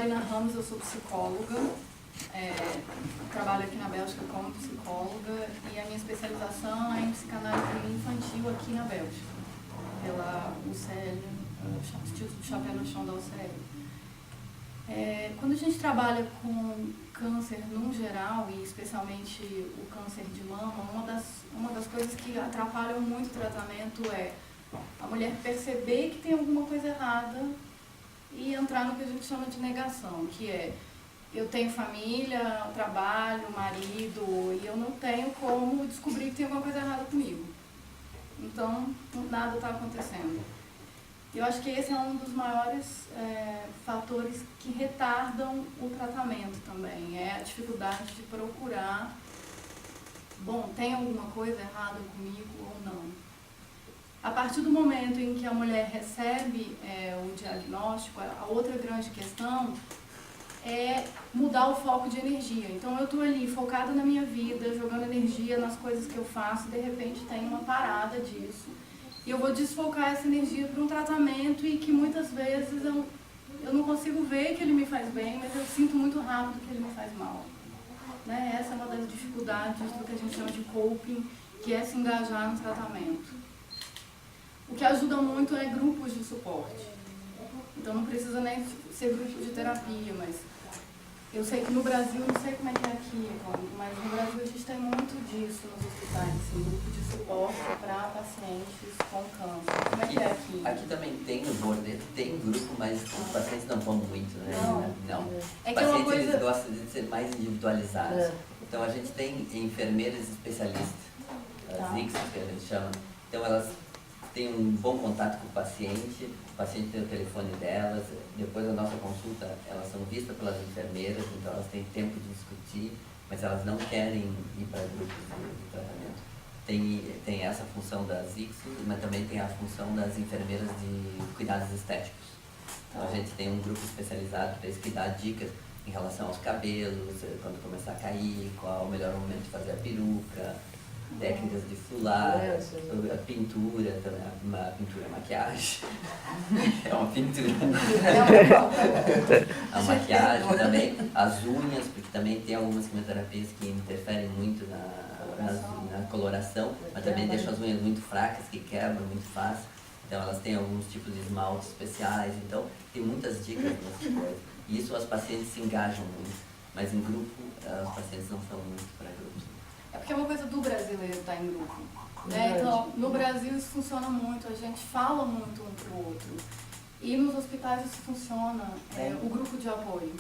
Marina Ramos, eu sou psicóloga, trabalho aqui na Bélgica como psicóloga e a minha especialização é em psicanálise infantil aqui na Bélgica, pela UCL, Instituto do Chapéu no Chão da UCL. Quando a gente trabalha com câncer no geral, e especialmente o câncer de mama, uma das coisas que atrapalham muito o tratamento é a mulher perceber que tem alguma coisa errada e entrar no que a gente chama de negação, que é: eu tenho família, trabalho, marido, e eu não tenho como descobrir que tem alguma coisa errada comigo. Então, nada está acontecendo. Eu acho que esse é um dos maiores fatores que retardam o tratamento também, é a dificuldade de procurar, bom, tem alguma coisa errada comigo ou não. A partir do momento em que a mulher recebe o diagnóstico, a outra grande questão é mudar o foco de energia. Então eu estou ali focada na minha vida, jogando energia nas coisas que eu faço, e de repente tem uma parada disso. E eu vou desfocar essa energia para um tratamento e que muitas vezes eu não consigo ver que ele me faz bem, mas eu sinto muito rápido que ele me faz mal. Né? Essa é uma das dificuldades do que a gente chama de coping, que é se engajar no tratamento. O que ajuda muito é grupos de suporte. Então não precisa nem ser grupo de terapia, mas eu sei que no Brasil, não sei como é que é aqui, mas no Brasil a gente tem muito disso nos hospitais, assim, grupo de suporte para pacientes com câncer. Como é que é aqui? Aqui também tem no Bordeto, tem grupo, mas os pacientes não vão muito, né? Não. É Os que é uma pacientes coisa... eles gostam de ser mais individualizados. Então a gente tem enfermeiras especialistas, as ICS que a gente chama. Então elas têm um bom contato com o paciente tem o telefone delas, depois da nossa consulta elas são vistas pelas enfermeiras, então elas têm tempo de discutir, mas elas não querem ir para grupos de tratamento. Tem essa função das ICS, mas também tem a função das enfermeiras de cuidados estéticos. Então a gente tem um grupo especializado para isso que dá dicas em relação aos cabelos, quando começar a cair, qual é o melhor momento de fazer a peruca, técnicas de fular, a pintura, uma pintura, maquiagem, é uma pintura, a maquiagem também, as unhas, porque também tem algumas quimioterapias que interferem muito na coloração, mas também deixam as unhas muito fracas, que quebram muito fácil, então elas têm alguns tipos de esmaltes especiais, então tem muitas dicas nessas coisas, e isso as pacientes se engajam muito, mas em grupo os pacientes não são muito para grupos. É porque é uma coisa do brasileiro estar em grupo. Né? Então, no Brasil isso funciona muito, a gente fala muito um para o outro. E nos hospitais isso funciona, o grupo de apoio.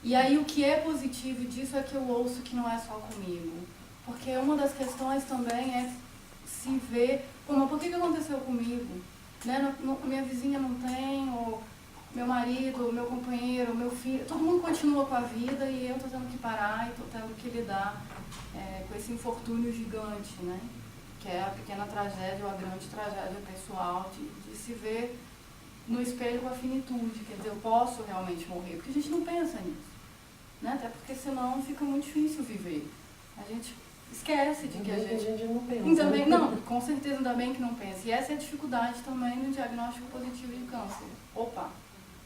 E aí o que é positivo disso é que eu ouço que não é só comigo. Porque uma das questões também é se ver, como, por que aconteceu comigo? Né? Minha vizinha não tem, ou meu marido, meu companheiro, meu filho, todo mundo continua com a vida e eu estou tendo que parar e estou tendo que lidar com esse infortúnio gigante, né? Que é a pequena tragédia ou a grande tragédia pessoal de se ver no espelho com a finitude, quer dizer, eu posso realmente morrer, porque a gente não pensa nisso, né? Até porque senão fica muito difícil viver. A gente esquece de que a gente não pensa. Ainda bem, não, com certeza ainda bem que não pensa. E essa é a dificuldade também no diagnóstico positivo de câncer. Opa,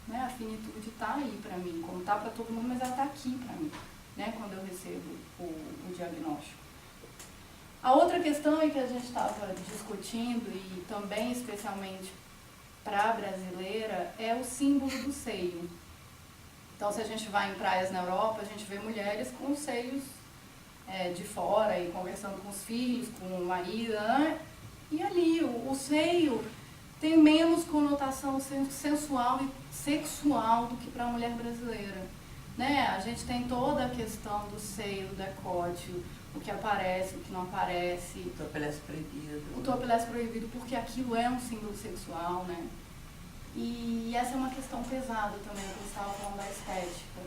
né? A finitude está aí para mim, como está para todo mundo, mas ela está aqui para mim, né? Quando eu recebo o diagnóstico. A outra questão é que a gente estava discutindo, e também especialmente para a brasileira, é o símbolo do seio. Então, se a gente vai em praias na Europa, a gente vê mulheres com os seios de fora e conversando com os filhos, com o marido, né? E ali o seio tem menos conotação sensual e sexual do que para a mulher brasileira. Né? A gente tem toda a questão do seio, do decote, o que aparece, o que não aparece. O topless proibido. O topless proibido, porque aquilo é um símbolo sexual, né? E essa é uma questão pesada também, que eu estava falando da estética.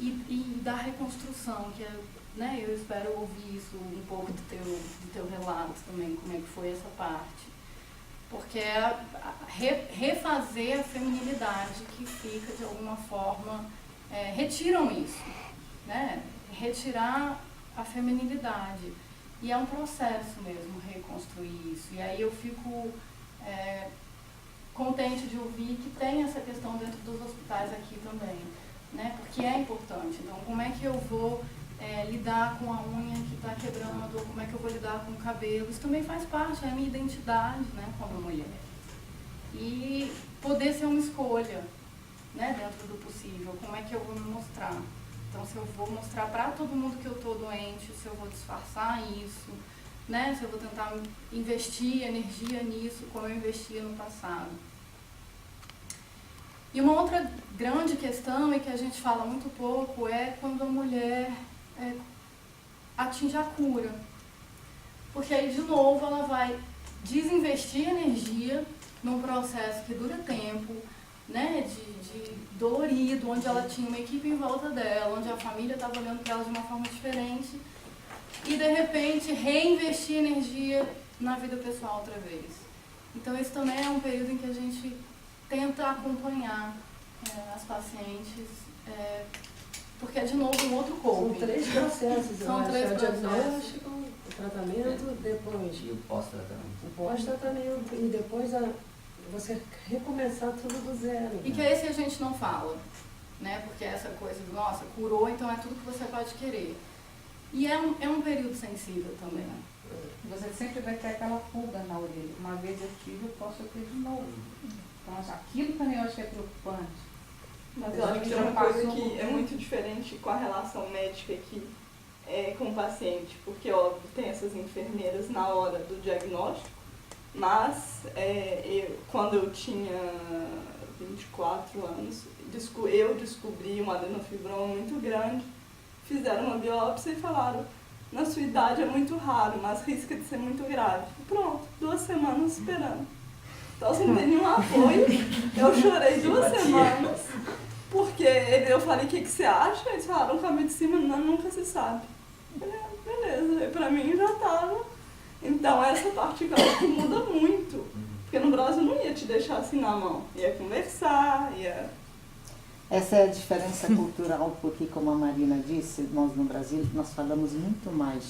E da reconstrução, que né, eu espero ouvir isso um pouco do teu relato também, como é que foi essa parte. Porque é refazer a feminilidade que fica, de alguma forma, retiram isso, né? Retirar a feminilidade. E é um processo mesmo reconstruir isso. E aí eu fico contente de ouvir que tem essa questão dentro dos hospitais aqui também, né? Porque é importante. Então, como é que eu vou lidar com a unha que está quebrando, ou como é que eu vou lidar com o cabelo? Isso também faz parte, é a minha identidade, né, como mulher. E poder ser uma escolha, né, dentro do possível. Como é que eu vou me mostrar? Então, se eu vou mostrar para todo mundo que eu estou doente, se eu vou disfarçar isso, né, se eu vou tentar investir energia nisso, como eu investia no passado. E uma outra grande questão, e que a gente fala muito pouco, é quando a mulher atinge a cura. Porque aí, de novo, ela vai desinvestir energia num processo que dura tempo, né, de dolorido, onde ela tinha uma equipe em volta dela, onde a família estava olhando para ela de uma forma diferente, e de repente reinvestir energia na vida pessoal outra vez. Então esse também é um período em que a gente tenta acompanhar as pacientes, porque é de novo um outro coping. São 3 processos, São 3 o processos. diagnóstico, o tratamento, depois E o pós-tratamento. o pós-tratamento e depois você recomeçar tudo do zero. E que é esse a gente não fala, né? Porque é essa coisa de, nossa, curou, então é tudo que você pode querer. E é um período sensível também. Você sempre vai ter aquela pulga na orelha. Uma vez eu tive, eu posso ter de novo. Então, aquilo também eu acho que é preocupante. Mas eu acho que tem uma coisa que é muito diferente com a relação médica aqui com o paciente, porque, óbvio, tem essas enfermeiras na hora do diagnóstico, mas quando eu tinha 24 anos, eu descobri um adenofibroma muito grande, fizeram uma biópsia e falaram, na sua idade é muito raro, mas risca de ser muito grave. Pronto, 2 semanas esperando. Então, você não tem nenhum apoio. Eu chorei 2 semanas, porque eu falei, o que você acha? Eles falaram, o caminho de cima nunca se sabe. Eu falei, beleza, e pra mim já estava. Então, essa parte que eu acho que muda muito. Porque no Brasil não ia te deixar assim na mão. Ia conversar, ia... Essa é a diferença cultural, porque, como a Marina disse, nós no Brasil, nós falamos muito mais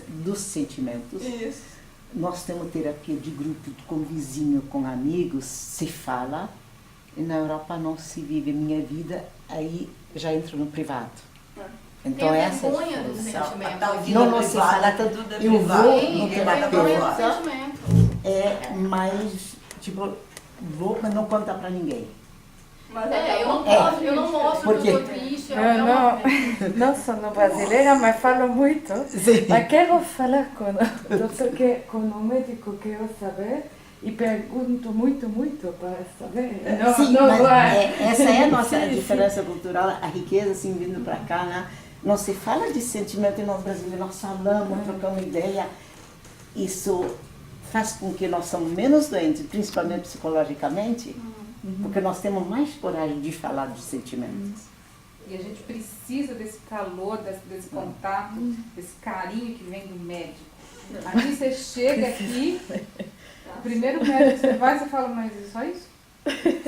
dos sentimentos. Isso. Nós temos terapia de grupo, com vizinho, com amigos, se fala. E na Europa não se vive minha vida, aí já entro no privado. Então tem a essa vergonha do sentimento. Não se fala tanto. Eu vou no terapeuta, sentimento. mas, tipo, vou, mas não conta pra ninguém. Mas eu não mostro que eu tô triste. Não sou brasileira, mas falo muito. Sim. Mas quero falar com o doutor, com o médico, quero saber e pergunto muito para saber. Sim, mas essa é a nossa diferença cultural, a riqueza assim vindo para cá, né? Não se fala de sentimento no Brasil, nós falamos, trocamos ideia. Isso faz com que nós somos menos doentes, principalmente psicologicamente, porque nós temos mais coragem de falar dos sentimentos. E a gente precisa desse calor, desse contato, desse carinho que vem do médico. Aqui você chega aqui, o primeiro médico que você vai, você fala, mas é só isso?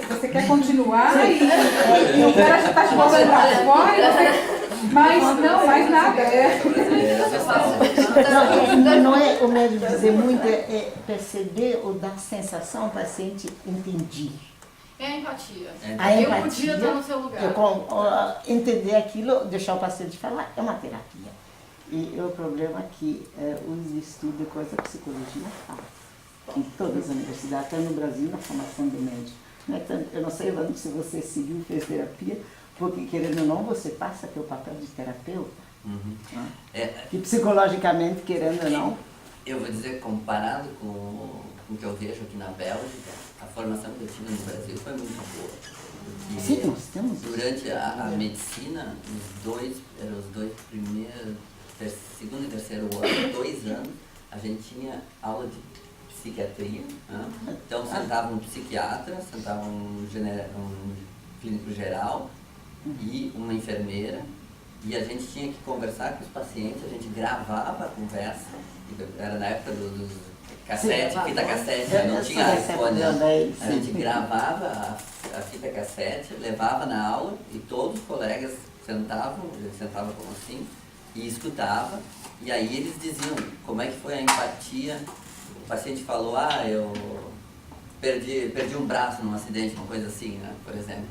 Você quer continuar e o cara já está te botando para fora, mas não faz nada. Não é o médico dizer muito, é perceber ou dar sensação ao paciente entender. É a empatia. A Eu empatia, podia estar no seu lugar. Entender aquilo, deixar o paciente falar, é uma terapia. E o problema é que os estudos de coisa da psicologia falam. Em todas as universidades, até no Brasil, na formação do médico. Eu não sei, Evandro, se você seguiu, fez terapia, porque querendo ou não, você passa a ter o papel de terapeuta. E psicologicamente, querendo ou não. Eu vou dizer, comparado com o que eu vejo aqui na Bélgica, a formação que eu tive no Brasil foi muito boa. Porque Sim, nós temos. durante a medicina, os dois primeiros, segundo e terceiro ano, 2 anos, a gente tinha aula de psiquiatria. Né? Então sentava um psiquiatra, sentava um clínico geral e uma enfermeira. E a gente tinha que conversar com os pacientes, a gente gravava a conversa. Era na época dos cassete, fita cassete, não tinha iPhone. A gente gravava a fita cassete, levava na aula e todos os colegas sentavam como assim, e escutavam. E aí eles diziam como é que foi a empatia. O paciente falou, eu perdi um braço num acidente, uma coisa assim, né, por exemplo.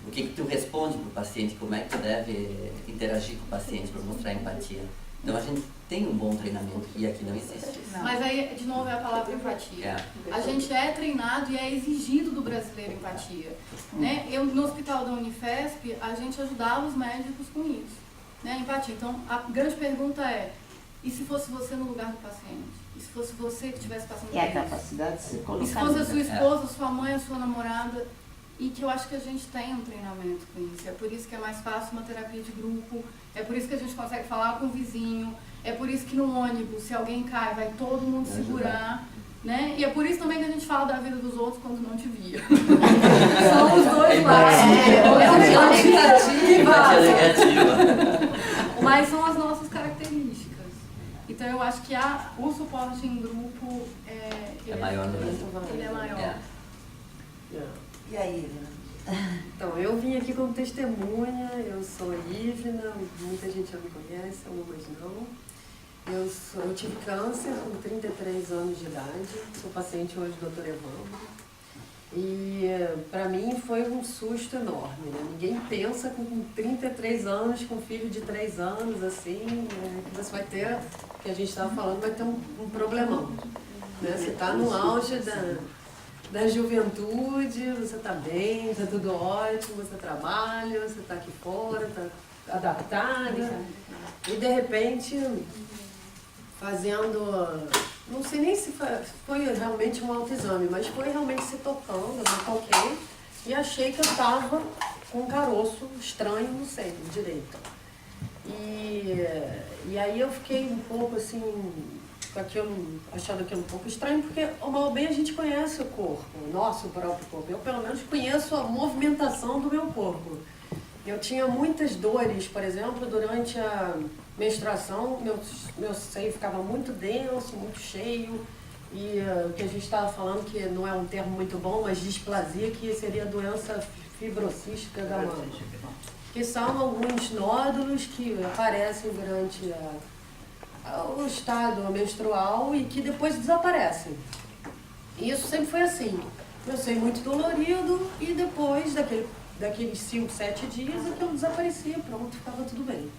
O que tu responde para o paciente, como é que tu deve interagir com o paciente para mostrar empatia. Então a gente tem um bom treinamento e aqui não existe isso. Mas aí, de novo, é a palavra empatia. É. A gente é treinado e é exigido do brasileiro empatia. Né? Eu, no hospital da Unifesp, a gente ajudava os médicos com isso. Né? Empatia. Então, a grande pergunta é, e se fosse você no lugar do paciente? E se fosse você que estivesse passando por É a isso? capacidade de se colocar. E se fosse a sua no- esposa, sua mãe, a sua namorada? E que eu acho que a gente tem um treinamento com isso. É por isso que é mais fácil uma terapia de grupo. É por isso que a gente consegue falar com o vizinho. É por isso que no ônibus, se alguém cai, vai todo mundo segurar. Né? E é por isso também que a gente fala da vida dos outros quando não te via. São os dois lados. Empatia negativa. Mas são as nossas características. Então eu acho que o suporte em grupo É maior no Brasil. ele é maior. É. E aí, Ivna? Então, eu vim aqui como testemunha, eu sou Ivna, muita gente já me conhece, algumas não. Eu tive câncer com 33 anos de idade, sou paciente hoje do Dr. Evandro. E para mim foi um susto enorme, né? Ninguém pensa com 33 anos, com um filho de 3 anos, assim, que você vai ter, que a gente estava falando, vai ter um problemão. Né? Você está no auge da juventude, você está bem, está tudo ótimo, você trabalha, você está aqui fora, está adaptada. E de repente, fazendo, não sei nem se foi realmente um autoexame, mas foi realmente se tocando, eu me toquei e achei que eu estava com um caroço estranho no seio direito. E aí eu fiquei um pouco assim, com aquilo, achando aquilo um pouco estranho, porque mal bem a gente conhece o corpo, o nosso próprio corpo. Eu pelo menos conheço a movimentação do meu corpo. Eu tinha muitas dores, por exemplo, durante a menstruação, meu seio ficava muito denso, muito cheio, e o que a gente estava falando, que não é um termo muito bom, mas displasia, que seria a doença fibrocística da mama, que são alguns nódulos que aparecem durante o estado menstrual e que depois desaparecem. E isso sempre foi assim. Meu seio muito dolorido e depois daqueles 5, 7 dias aquilo desaparecia, pronto, ficava tudo bem.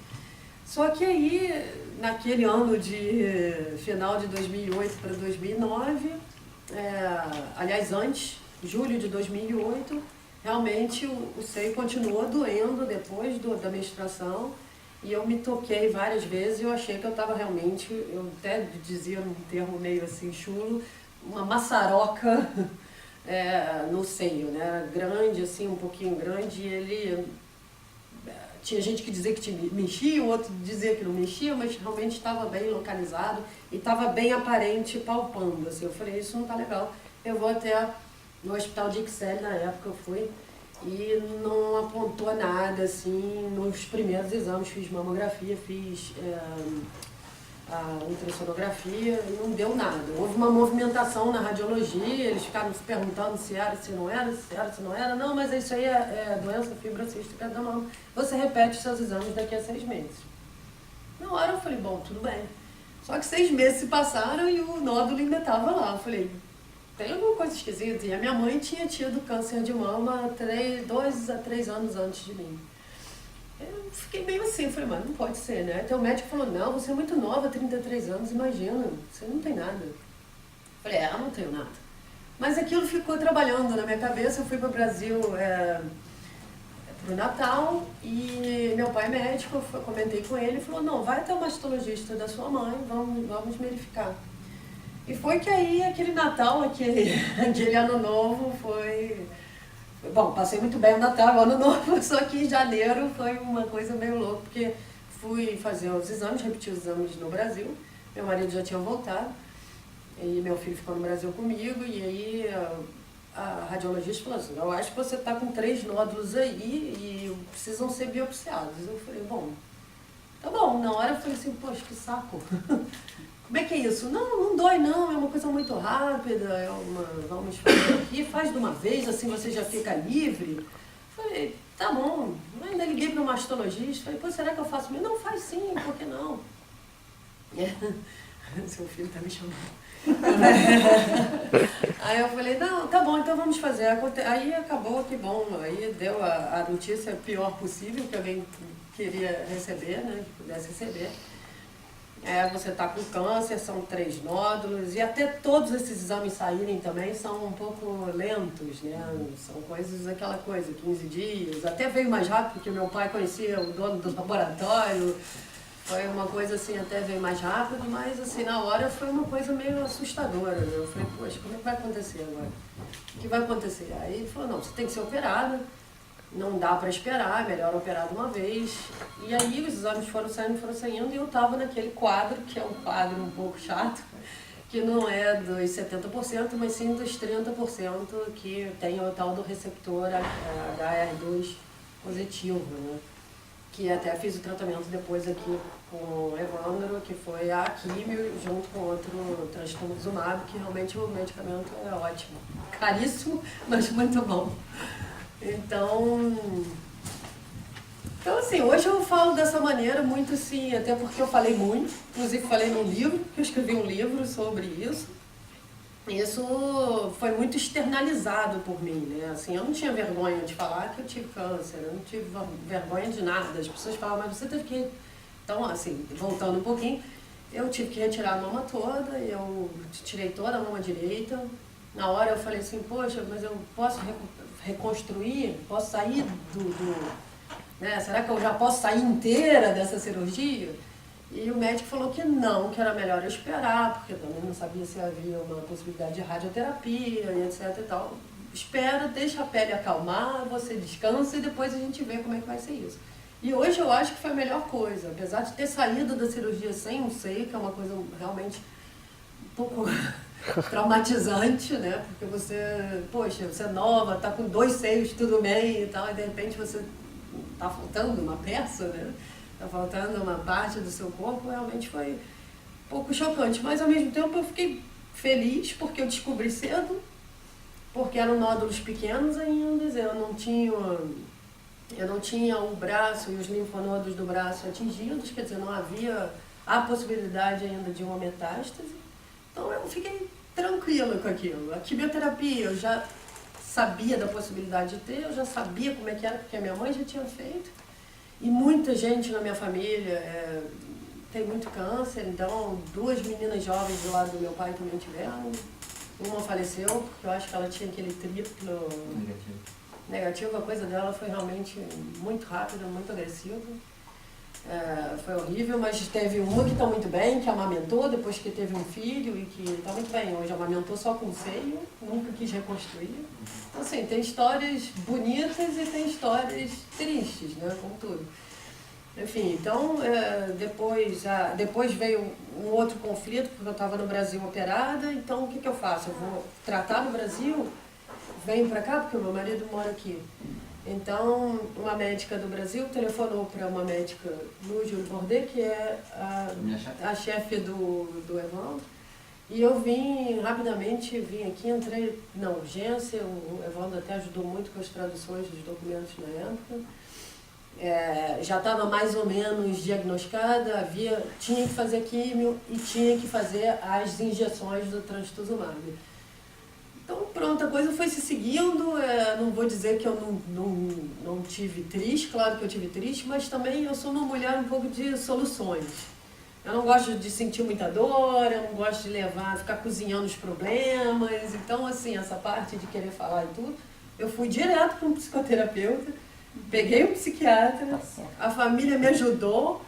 Só que aí, naquele ano de final de 2008 para 2009, aliás antes, julho de 2008, realmente o seio continuou doendo depois da menstruação e eu me toquei várias vezes e eu achei que eu estava realmente, eu até dizia num termo meio assim chulo, uma maçaroca no seio, né? Grande, assim, um pouquinho grande, e ele... Tinha gente que dizia que mexia, o outro dizia que não mexia, mas realmente estava bem localizado e estava bem aparente, palpando. Assim. Eu falei, isso não está legal. Eu vou até no hospital de Ixelles, na época eu fui, e não apontou nada, assim, nos primeiros exames. Fiz mamografia, fiz a ultrassonografia e não deu nada. Houve uma movimentação na radiologia, eles ficaram se perguntando se era, se não era, se era, se não era. Não, mas isso aí é doença fibrocística da mama. Você repete os seus exames daqui a 6 meses. Na hora eu falei, bom, tudo bem. Só que 6 meses se passaram e o nódulo ainda estava lá. Eu falei, tem alguma coisa esquisita. E a minha mãe tinha tido câncer de mama 2 a 3 anos antes de mim. Eu fiquei meio assim, falei, mas não pode ser, né? Então o médico falou, não, você é muito nova, 33 anos, imagina, você não tem nada. Eu falei, eu não tenho nada. Mas aquilo ficou trabalhando na minha cabeça, eu fui para o Brasil pro Natal e meu pai é médico, eu comentei com ele, falou, não, vai até o mastologista da sua mãe, vamos verificar. E foi que aí aquele Natal, aquele ano novo foi... Bom, passei muito bem o Natal, o Ano Novo, só que em janeiro foi uma coisa meio louca, porque fui fazer os exames, repeti os exames no Brasil, meu marido já tinha voltado, e meu filho ficou no Brasil comigo, e aí a radiologista falou assim, eu acho que você está com 3 nódulos aí e precisam ser biopsiados. Eu falei, bom, tá bom. Na hora eu falei assim, poxa, que saco. Como é que é isso? Não dói não, é uma coisa muito rápida, vamos fazer aqui, faz de uma vez, assim você já fica livre. Falei, tá bom. Ainda liguei para o mastologista, falei, pô, será que eu faço mesmo? Não, faz sim, por que não? Seu filho tá me chamando. Aí eu falei, não, tá bom, então vamos fazer. Aí acabou, que bom. Aí deu a notícia pior possível que alguém queria receber, né? Que pudesse receber. Você está com câncer, são 3 nódulos, e até todos esses exames saírem também são um pouco lentos, né? São coisas, aquela coisa, 15 dias. Até veio mais rápido, porque meu pai conhecia o dono do laboratório. Foi uma coisa assim, até veio mais rápido, mas assim, na hora foi uma coisa meio assustadora, né? Eu falei, poxa, como é que vai acontecer agora? O que vai acontecer? Aí ele falou, não, você tem que ser operada, não dá para esperar, é melhor operar de uma vez. E aí os exames foram saindo, e eu estava naquele quadro, que é um quadro um pouco chato, que não é dos 70%, mas sim dos 30%, que tem o tal do receptor HR2 positivo, né? Que até fiz o tratamento depois aqui com o Evandro, que foi a químio junto com outro trastuzumab, que realmente o medicamento é ótimo. Caríssimo, mas muito bom. Então assim, hoje eu falo dessa maneira muito assim, até porque eu falei muito, inclusive falei num livro, que eu escrevi um livro sobre isso. Isso foi muito externalizado por mim, né? Assim, eu não tinha vergonha de falar que eu tive câncer, eu não tive vergonha de nada. As pessoas falavam, mas você teve que... Então, assim, voltando um pouquinho, eu tive que retirar a mama toda, eu tirei toda a mama direita. Na hora eu falei assim, poxa, mas eu posso reconstruir? Posso sair né? Será que eu já posso sair inteira dessa cirurgia? E o médico falou que não, que era melhor eu esperar, porque eu também não sabia se havia uma possibilidade de radioterapia e etc e tal. Espera, deixa a pele acalmar, você descansa e depois a gente vê como é que vai ser isso. E hoje eu acho que foi a melhor coisa, apesar de ter saído da cirurgia sem um seio, que é uma coisa realmente um pouco traumatizante, né? Porque você, poxa, você é nova, tá com 2 seios, tudo bem e tal, e de repente você tá faltando uma peça, né? Tá faltando uma parte do seu corpo, realmente foi um pouco chocante. Mas ao mesmo tempo eu fiquei feliz porque eu descobri cedo, porque eram nódulos pequenos ainda, eu não tinha o braço e os linfonodos do braço atingidos, quer dizer, não havia a possibilidade ainda de uma metástase. Então eu fiquei tranquila com aquilo. A quimioterapia eu já sabia da possibilidade de ter, eu já sabia como é que era, porque a minha mãe já tinha feito. E muita gente na minha família tem muito câncer, então 2 meninas jovens do lado do meu pai também tiveram. Uma faleceu, porque eu acho que ela tinha aquele triplo negativo. A coisa dela foi realmente muito rápida, muito agressiva. Foi horrível, mas teve uma que está muito bem, que amamentou depois que teve um filho e que está muito bem. Hoje amamentou só com seio, nunca quis reconstruir. Então, assim, tem histórias bonitas e tem histórias tristes, né, como tudo. Enfim, então, depois veio um outro conflito, porque eu estava no Brasil operada, então o que eu faço? Eu vou tratar no Brasil, venho para cá, porque o meu marido mora aqui. Então, uma médica do Brasil telefonou para uma médica, Lu Júlio Bordet, que é a chefe do Evandro, e eu rapidamente vim aqui, entrei na urgência, o Evandro até ajudou muito com as traduções dos documentos na época. Já estava mais ou menos diagnosticada, tinha que fazer químio e tinha que fazer as injeções do trastuzumab. Então, pronto, a coisa foi se seguindo. Não vou dizer que eu não tive triste, claro que eu tive triste, mas também eu sou uma mulher um pouco de soluções. Eu não gosto de sentir muita dor, eu não gosto de ficar cozinhando os problemas. Então, assim, essa parte de querer falar e tudo, eu fui direto para um psicoterapeuta, peguei um psiquiatra, a família me ajudou.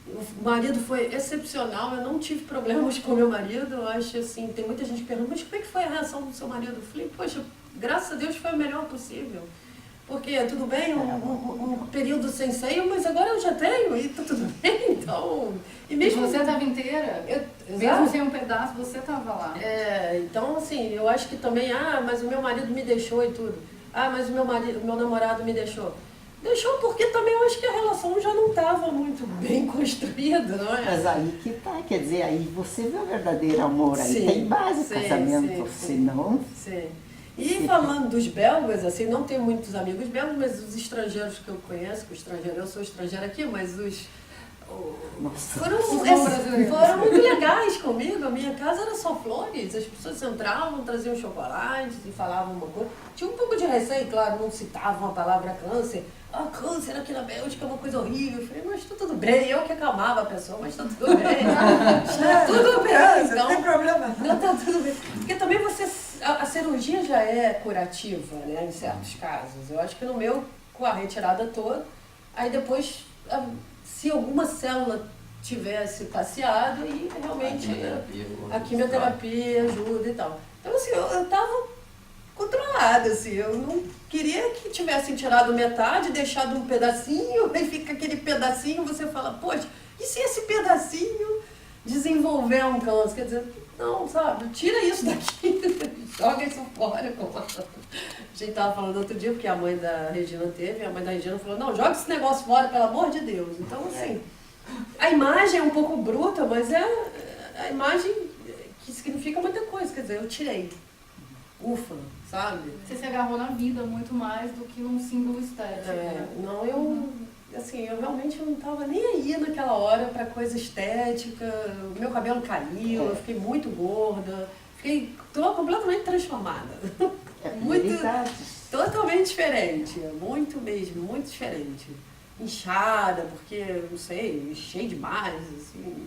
O marido foi excepcional, eu não tive problemas com o meu marido. Eu acho assim, tem muita gente que pergunta, mas como é que foi a reação do seu marido? Eu falei, poxa, graças a Deus foi o melhor possível. Porque tudo bem, um período sem seio, mas agora eu já tenho e tá tudo bem, então... E mesmo você estava inteira, mesmo sem um pedaço, você estava lá. Então assim, eu acho que também, mas o meu marido me deixou e tudo. Mas o meu namorado me deixou. Deixou porque também eu acho que a relação já não estava muito bem construída, não é? Mas aí que tá, quer dizer, aí você vê o verdadeiro amor, aí tem base o casamento, senão... Sim. E falando dos belgas, assim, não tenho muitos amigos belgas, mas os estrangeiros que eu conheço, eu sou estrangeira aqui, mas Nossa. Foram muito legais comigo. A minha casa era só flores. As pessoas entravam, traziam chocolates e falavam uma coisa. Tinha um pouco de receio, claro, não citavam a palavra câncer. Ah, câncer aqui na Bélgica é uma coisa horrível. Eu falei, mas tá tudo bem. Eu que acalmava a pessoa, mas tá tudo bem. Tá tudo bem. Então, não tem problema. não, tá tudo bem. Porque também a cirurgia já é curativa, né, em certos casos. Eu acho que no meu, com a retirada toda, aí depois, se alguma célula tivesse passeado, aí realmente a quimioterapia ajuda e tal. Então, assim, eu tava controlada, assim, eu não queria que tivessem tirado metade, deixado um pedacinho, aí fica aquele pedacinho, você fala, poxa, e se esse pedacinho desenvolver um câncer? Quer dizer, não, sabe, tira isso daqui, joga isso fora. Como a gente tava falando outro dia, porque a mãe da Regina teve, a mãe da Regina falou, não, joga esse negócio fora, pelo amor de Deus. Então, assim, a imagem é um pouco bruta, mas é a imagem que significa muita coisa, quer dizer, eu tirei. Ufa, sabe? Você se agarrou na vida muito mais do que num símbolo estético. Não, eu realmente não estava nem aí naquela hora para coisa estética. O meu cabelo caiu, eu fiquei muito gorda, tô completamente transformada. Totalmente diferente, muito mesmo, muito diferente. Inchada, porque, não sei, enchei demais, assim.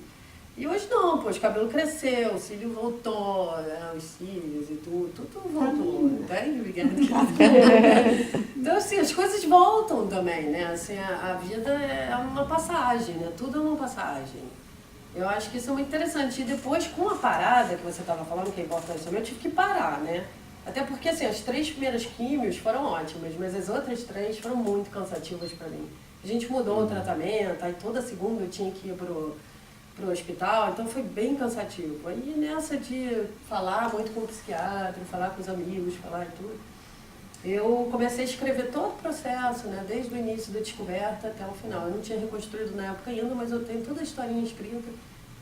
E hoje não, pô, o cabelo cresceu, o cílio voltou, né, os cílios e tudo voltou, Então, assim, as coisas voltam também, né, assim, a vida é uma passagem, né, tudo é uma passagem. Eu acho que isso é muito interessante. E depois, com a parada que você estava falando, que é importante também, eu tive que parar, né. Até porque, assim, as 3 primeiras químios foram ótimas, mas as outras 3 foram muito cansativas para mim. A gente mudou o tratamento, aí toda segunda eu tinha que ir pro hospital, então foi bem cansativo. Aí nessa de falar muito com o psiquiatra, falar com os amigos, falar e tudo, eu comecei a escrever todo o processo, né, desde o início da descoberta até o final. Eu não tinha reconstruído na época ainda, mas eu tenho toda a historinha escrita.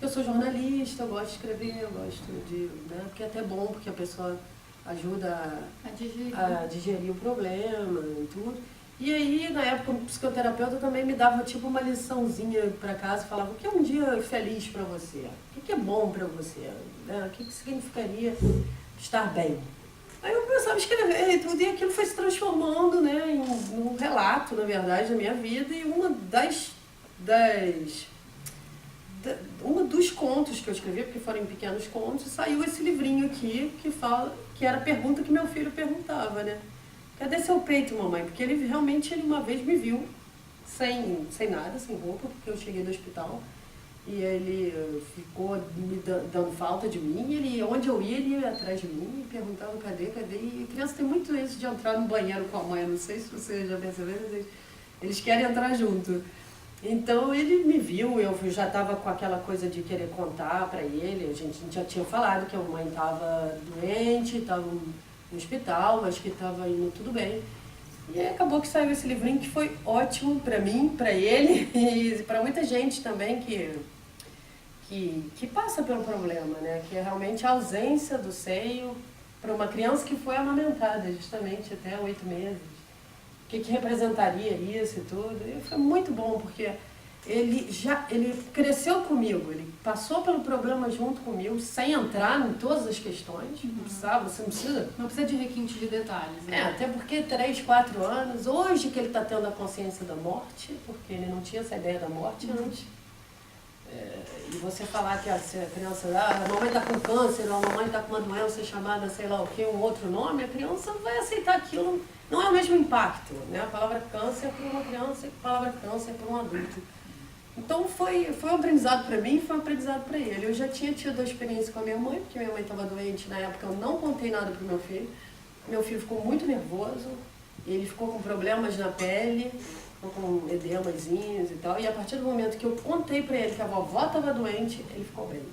Eu sou jornalista, eu gosto de escrever, eu gosto de, né, porque é até bom, porque a pessoa ajuda a digerir o problema e tudo. E aí, na época, o psicoterapeuta também me dava tipo uma liçãozinha para casa, falava, o que é um dia feliz para você? O que é bom para você? Né? O que significaria estar bem? Aí eu começava a escrever e tudo, e aquilo foi se transformando, né, em um relato, na verdade, da minha vida, e um dos contos que eu escrevi, porque foram em pequenos contos, saiu esse livrinho aqui, que era a pergunta que meu filho perguntava, né? Cadê seu peito, mamãe? Porque ele realmente, uma vez me viu sem nada, sem roupa, porque eu cheguei do hospital e ele ficou me dando falta de mim. E onde eu ia, ele ia atrás de mim e perguntava cadê. E criança tem muito isso de entrar no banheiro com a mãe, não sei se você já percebeu, mas eles querem entrar junto. Então ele me viu, eu já estava com aquela coisa de querer contar para ele, a gente já tinha falado que a mãe estava doente, estava no hospital, mas que estava indo tudo bem. E aí acabou que saiu esse livrinho que foi ótimo para mim, para ele e para muita gente também que passa pelo problema, né? Que é realmente a ausência do seio para uma criança que foi amamentada justamente até 8 meses. O que representaria isso e tudo. E foi muito bom, porque ele cresceu comigo, ele passou pelo problema junto comigo, sem entrar em todas as questões, não precisava, você não precisa. Não precisa de requinte de detalhes, né? Até porque 3, 4 anos, hoje que ele está tendo a consciência da morte, porque ele não tinha essa ideia da morte antes. E você falar que a criança, a mamãe está com câncer, ou a mamãe está com uma doença chamada, sei lá o que, um outro nome, a criança vai aceitar aquilo, não é o mesmo impacto, né? A palavra câncer é para uma criança e a palavra câncer é para um adulto. Então foi um aprendizado para mim e foi um aprendizado para ele. Eu já tinha tido a experiência com a minha mãe, porque minha mãe estava doente na época, eu não contei nada para o meu filho. Meu filho ficou muito nervoso, ele ficou com problemas na pele, ficou com edemazinhos e tal. E a partir do momento que eu contei para ele que a vovó estava doente, ele ficou bem.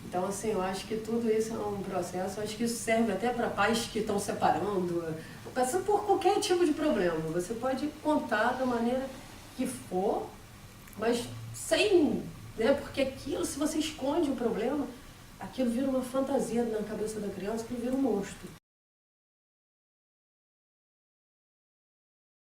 Então, assim, eu acho que tudo isso é um processo, eu acho que isso serve até para pais que estão separando, passando por qualquer tipo de problema. Você pode contar da maneira que for, mas sem, né, porque aquilo, se você esconde o problema, aquilo vira uma fantasia na cabeça da criança, que vira um monstro.